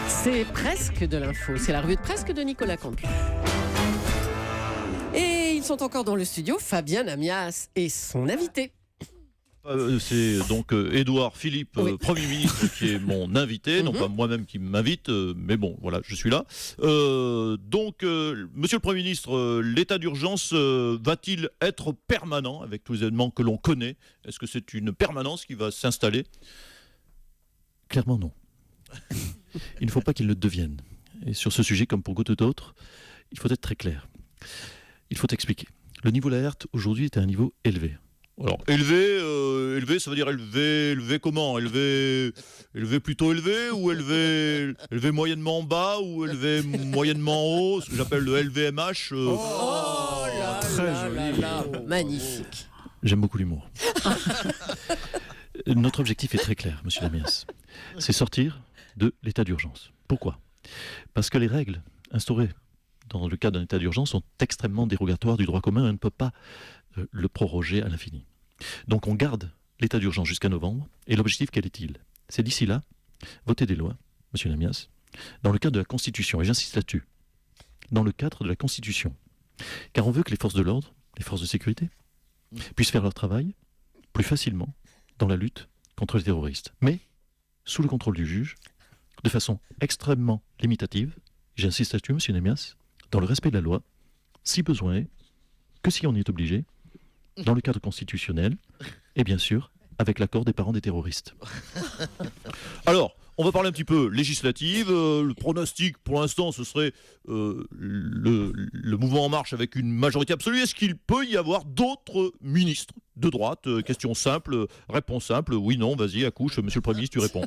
C'est presque de l'info. C'est la revue de presque de Nicolas Canteloup. Et ils sont encore dans le studio, Fabien Amias et son invité. C'est donc Édouard Philippe, Oui. Premier ministre, qui est mon invité, non pas moi-même qui m'invite, mais bon, voilà, je suis là. Monsieur le Premier ministre, l'état d'urgence va-t-il être permanent avec tous les événements que l'on connaît ? Est-ce que c'est une permanence qui va s'installer ? Clairement non. Il ne faut pas qu'il le devienne. Et sur ce sujet, comme pour beaucoup d'autres, il faut être très clair. Il faut expliquer. Le niveau d'alerte aujourd'hui est à un niveau élevé. Alors, élevé, ça veut dire élevé comment ? Élevé plutôt élevé, ou élevé moyennement bas, ou élevé moyennement haut, ce que j'appelle le LVMH. Magnifique. J'aime beaucoup l'humour. Notre objectif est très clair, monsieur Lamias. C'est sortir de l'état d'urgence. Pourquoi ? Parce que les règles instaurées dans le cas d'un état d'urgence sont extrêmement dérogatoires du droit commun et on ne peut pas le proroger à l'infini. Donc on garde l'état d'urgence jusqu'à novembre, et l'objectif, quel est-il ? C'est d'ici là, voter des lois, monsieur Lamias, dans le cadre de la Constitution, et j'insiste là-dessus, dans le cadre de la Constitution. Car on veut que les forces de l'ordre, les forces de sécurité, puissent faire leur travail plus facilement dans la lutte contre les terroristes. Mais sous le contrôle du juge, de façon extrêmement limitative, j'insiste là-dessus, monsieur Lamias, dans le respect de la loi, si besoin est, que si on y est obligé, dans le cadre constitutionnel, et bien sûr, avec l'accord des parents des terroristes. Alors, on va parler un petit peu législative. Le pronostic, pour l'instant, ce serait le mouvement En Marche avec une majorité absolue. Est-ce qu'il peut y avoir d'autres ministres de droite ? Question simple, réponse simple. Oui, non, vas-y, accouche, monsieur le Premier ministre, tu réponds.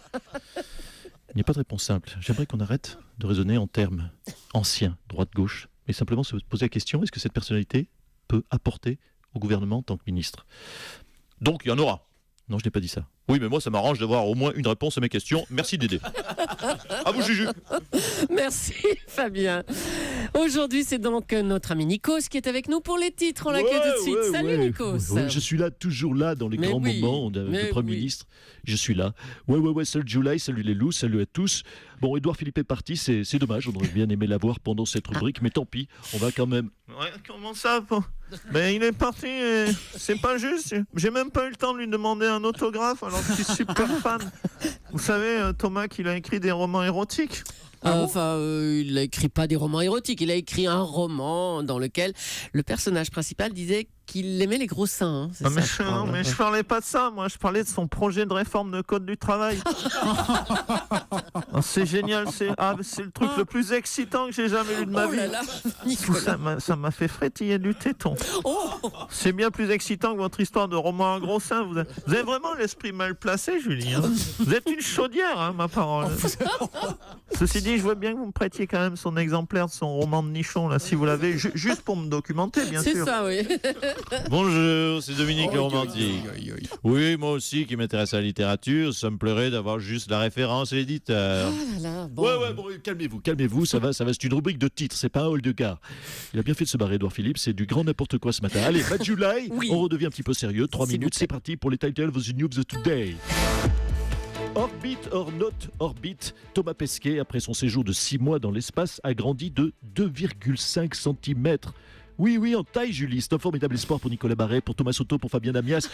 Il n'y a pas de réponse simple. J'aimerais qu'on arrête de raisonner en termes anciens, droite-gauche, mais simplement se poser la question, est-ce que cette personnalité peut apporter au gouvernement en tant que ministre ? Donc, il y en aura. Non, je n'ai pas dit ça. Oui, mais moi, ça m'arrange d'avoir au moins une réponse à mes questions. Merci d'aider. À vous, Juju. Merci Fabien. Aujourd'hui, c'est donc notre ami Nikos qui est avec nous pour les titres. On l'accueille tout de suite. Salut Nikos. Ouais, je suis là, toujours là, dans les grands moments de Premier ministre. Je suis là. Ouais, salut July, salut les loups, salut à tous. Bon, Édouard Philippe est parti, c'est dommage, on aurait bien aimé l'avoir pendant cette rubrique, mais tant pis, on va quand même... Ouais, comment ça ? Mais il est parti, c'est pas juste. J'ai même pas eu le temps de lui demander un autographe alors que je suis super fan. Vous savez, Thomas, qu'il a écrit des romans érotiques. Il n'a écrit pas des romans érotiques, il a écrit un roman dans lequel le personnage principal disait qu'il aimait les gros seins. Hein, mais je parlais pas de ça, moi je parlais de son projet de réforme de code du travail. C'est génial, c'est le truc le plus excitant que j'ai jamais lu de ma vie. Ça m'a fait frétiller du téton. C'est bien plus excitant que votre histoire de roman à gros seins. Vous avez vraiment l'esprit mal placé, Julie. Hein. Vous êtes une chaudière, hein, ma parole. Ceci dit, je vois bien que vous me prêtiez quand même son exemplaire de son roman de nichon, là, si vous l'avez, juste pour me documenter, bien sûr. C'est ça, oui. Bonjour, c'est Dominique le romantique. Oui, moi aussi qui m'intéresse à la littérature, ça me plairait d'avoir juste la référence et l'éditeur. Bon. Ouais, calmez-vous, ça va, c'est une rubrique de titres, c'est pas un hall de gare. Il a bien fait de se barrer, Édouard Philippe, c'est du grand n'importe quoi ce matin. Allez, Bad July, on redevient un petit peu sérieux, 3 minutes, c'est parti pour les titles of the news of today. Orbit or not orbit, Thomas Pesquet, après son séjour de 6 mois dans l'espace, a grandi de 2,5 cm. Oui, en taille, Julie. C'est un formidable espoir pour Nicolas Barret, pour Thomas Soto, pour Fabien Amias.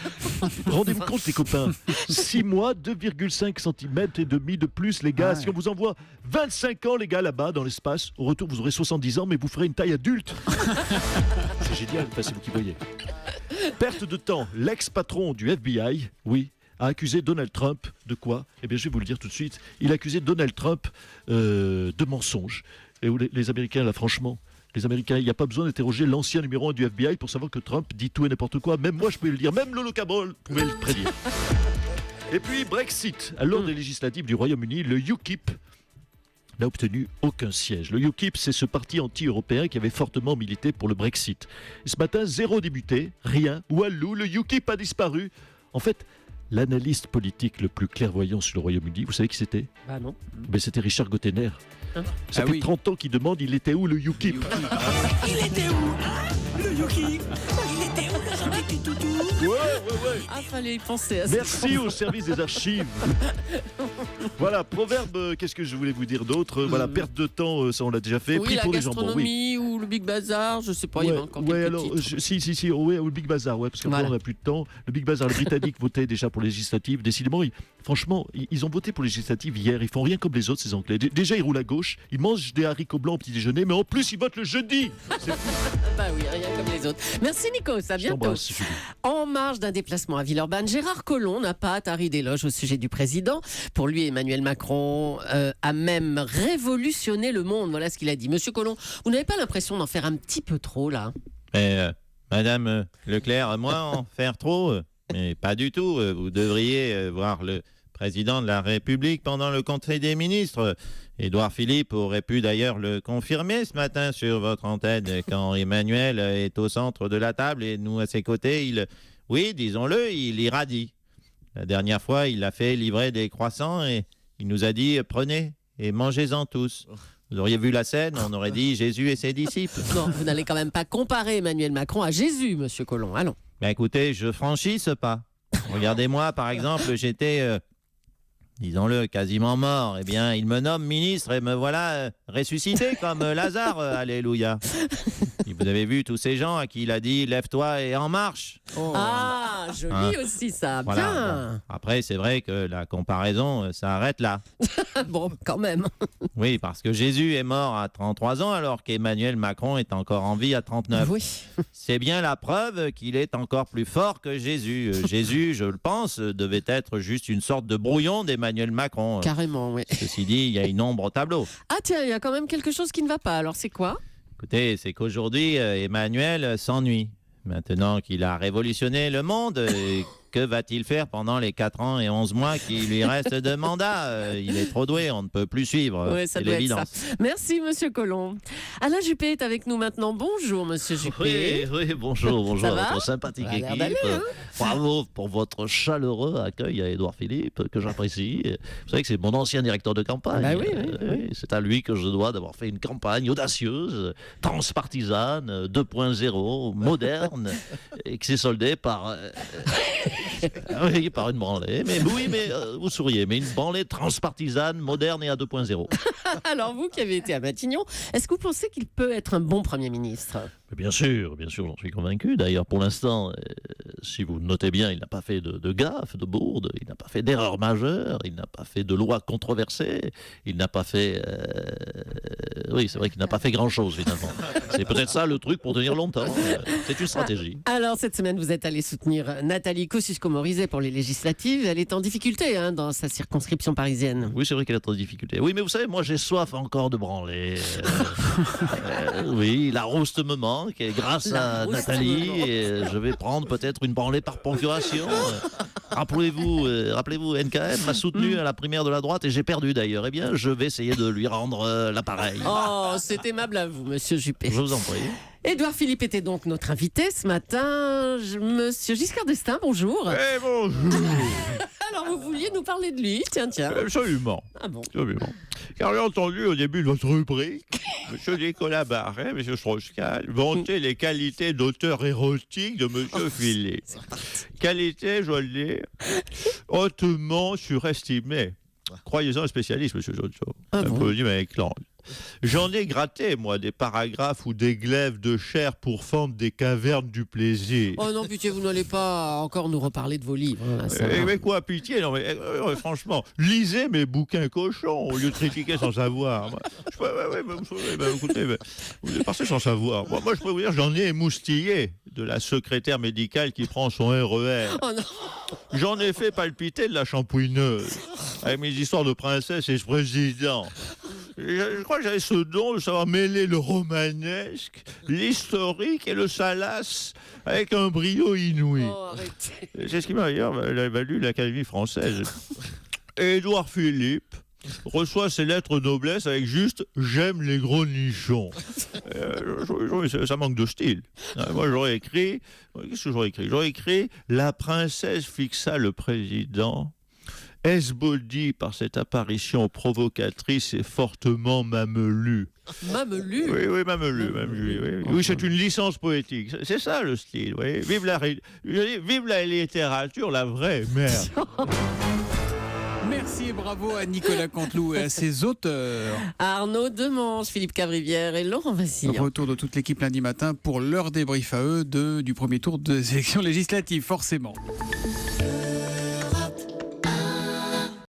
Rendez-vous compte, les copains. 6 mois, 2,5 cm et demi de plus, les gars. Si on vous envoie 25 ans, les gars, là-bas, dans l'espace, au retour, vous aurez 70 ans, mais vous ferez une taille adulte. C'est génial, c'est vous qui voyez. Perte de temps. L'ex-patron du FBI, a accusé Donald Trump de quoi ? Eh bien, je vais vous le dire tout de suite. Il a accusé Donald Trump de mensonge. Et où les Américains, là, franchement... Les Américains, il n'y a pas besoin d'interroger l'ancien numéro 1 du FBI pour savoir que Trump dit tout et n'importe quoi. Même moi, je pouvais le dire. Même Lolo Cabrol pouvait le prédire. Et puis, Brexit. À l'ordre des législatives du Royaume-Uni, le UKIP n'a obtenu aucun siège. Le UKIP, c'est ce parti anti-européen qui avait fortement milité pour le Brexit. Et ce matin, 0 député, rien. Walou, le UKIP a disparu. En fait... L'analyste politique le plus clairvoyant sur le Royaume-Uni, vous savez qui c'était ? Non. C'était Richard Gottener. Ça fait 30 ans qu'il demande il était où le UKIP ? Il était où, le UKIP ? Il était où le gentil toutou ? Ah, fallait y penser à ça. Merci au service des archives. Voilà, proverbe, qu'est-ce que je voulais vous dire d'autre? Voilà, perte de temps, ça on l'a déjà fait. Oui, Prix la pour les jambons, gastronomie ou le Big Bazar, je sais pas, il y avait encore quelques alors, titres. si, ouais, au Big Bazar, ouais, parce qu'après on n'a plus de temps. Le Big Bazar, le Britannique votait déjà pour les législatives. Décidément, franchement, ils ont voté pour les législatives hier. Ils font rien comme les autres, ces Anglais. Déjà, ils roulent à gauche, ils mangent des haricots blancs au petit déjeuner, mais en plus, ils votent le jeudi. Bah oui, rien comme les autres. Merci Nico, à bientôt. En marge d'un déplacement à Villeurbanne, Gérard Collomb n'a pas tari d'éloges au sujet du président. Pour lui, Emmanuel Macron a même révolutionné le monde. Voilà ce qu'il a dit. Monsieur Collomb, vous n'avez pas l'impression d'en faire un petit peu trop, là? Mais, Madame Leclerc, moi, en faire trop, mais pas du tout. Vous devriez voir le président de la République pendant le Conseil des ministres. Édouard Philippe aurait pu d'ailleurs le confirmer ce matin sur votre antenne quand Emmanuel est au centre de la table et nous à ses côtés, oui, disons-le, il irradie. La dernière fois, il a fait livrer des croissants et il nous a dit « prenez et mangez-en tous ». Vous auriez vu la scène, on aurait dit Jésus et ses disciples. Non, vous n'allez quand même pas comparer Emmanuel Macron à Jésus, monsieur Collomb. Allons. Ben écoutez, je franchis ce pas. Regardez-moi, par exemple, j'étais, disons-le, quasiment mort. Eh bien, il me nomme ministre et me voilà ressuscité comme Lazare. Alléluia. Et vous avez vu tous ces gens à qui il a dit « lève-toi et en marche ». Ah, joli aussi ça. Voilà. Bien. Bon. Après, c'est vrai que la comparaison s'arrête là. Bon, quand même. Oui, parce que Jésus est mort à 33 ans alors qu'Emmanuel Macron est encore en vie à 39. Oui. C'est bien la preuve qu'il est encore plus fort que Jésus. Jésus, je le pense, devait être juste une sorte de brouillon d'Emmanuel Macron. Carrément, oui. Ceci dit, il y a une ombre au tableau. Ah tiens, il y a quand même quelque chose qui ne va pas. Alors c'est quoi? Écoutez, c'est qu'aujourd'hui, Emmanuel s'ennuie. Maintenant qu'il a révolutionné le monde, que va-t-il faire pendant les 4 ans et 11 mois qui lui restent de mandat? Il est trop doué, on ne peut plus suivre. Oui, ça c'est doit être l'évidence. ça. Merci, monsieur Collomb. Alain Juppé est avec nous maintenant. Bonjour, monsieur Juppé. Oui, bonjour Ça à va? votre sympathique Ça a l'air équipe. d'aller, hein? Bravo pour votre chaleureux accueil à Édouard Philippe, que j'apprécie. Vous savez que c'est mon ancien directeur de campagne. Ah bah oui. C'est à lui que je dois d'avoir fait une campagne audacieuse, transpartisane, 2.0, moderne, et qui s'est soldée par... oui, par une branlée. Mais oui, vous souriez, mais une branlée transpartisane, moderne et à 2.0. Alors vous qui avez été à Matignon, est-ce que vous pensez qu'il peut être un bon Premier ministre? Bien sûr, j'en suis convaincu. D'ailleurs, pour l'instant, si vous notez bien, il n'a pas fait de gaffe, de bourde, il n'a pas fait d'erreur majeure, il n'a pas fait de loi controversée, il n'a pas fait... Oui, c'est vrai qu'il n'a pas fait grand-chose, finalement. C'est peut-être ça le truc pour tenir longtemps. C'est une stratégie. Alors, cette semaine, vous êtes allé soutenir Nathalie Kosciusko-Morizet pour les législatives. Elle est en difficulté dans sa circonscription parisienne. Oui, c'est vrai qu'elle est en difficulté. Oui, mais vous savez, moi, j'ai soif encore de branler. Oui, la rouste me manque. Et grâce à Nathalie, je vais prendre peut-être une branlée par procuration. Rappelez-vous, NKM m'a soutenu à la primaire de la droite et j'ai perdu d'ailleurs. Eh bien, je vais essayer de lui rendre l'appareil. Oh, c'est aimable à vous, monsieur Juppé. Je vous en prie. Édouard Philippe était donc notre invité ce matin. Monsieur Giscard d'Estaing, bonjour. Bonjour. Alors, vous vouliez nous parler de lui? Tiens. Absolument. Ah bon? Absolument. Car j'ai entendu au début de votre rubrique, M. Nicolas Barret, M. Strauss-Kahn, vanter les qualités d'auteur érotique de M. Philippe. Qualité, je le dis, hautement surestimée. Croyez-en un spécialiste, M. Jojo. Ah bon? Applaudis, mais avec langue. J'en ai gratté, moi, des paragraphes ou des glaives de chair pour fendre des cavernes du plaisir. Oh non, pitié, vous n'allez pas encore nous reparler de vos livres. Là, ça va. Mais quoi, pitié? Non, mais franchement, lisez mes bouquins cochons au lieu de critiquer sans savoir. Écoutez, vous êtes passé sans savoir. Moi, je peux vous dire, j'en ai émoustillé de la secrétaire médicale qui prend son RER. Oh non. J'en ai fait palpiter de la shampouineuse avec mes histoires de princesse et de président. Je crois que j'avais ce don de savoir mêler le romanesque, l'historique et le salace avec un brio inouï. Oh, arrêtez. C'est ce qui m'a d'ailleurs valu l'Académie française. Édouard Philippe reçoit ses lettres de noblesse avec juste « J'aime les gros nichons ». Ça manque de style. Moi, j'aurais écrit... Qu'est-ce que j'aurais écrit? J'aurais écrit « La princesse fixa le président esbaudi par cette apparition provocatrice et fortement mamelue. Mamelu. Oui, mamelu. Oui, c'est une licence poétique. C'est ça le style. Oui. Vive la littérature, la vraie merde. Merci et bravo à Nicolas Canteloup et à ses auteurs. Arnaud Demange, Philippe Cavrivière et Laurent Vassillant. Retour de toute l'équipe lundi matin pour leur débrief à eux du premier tour des élections législatives, forcément.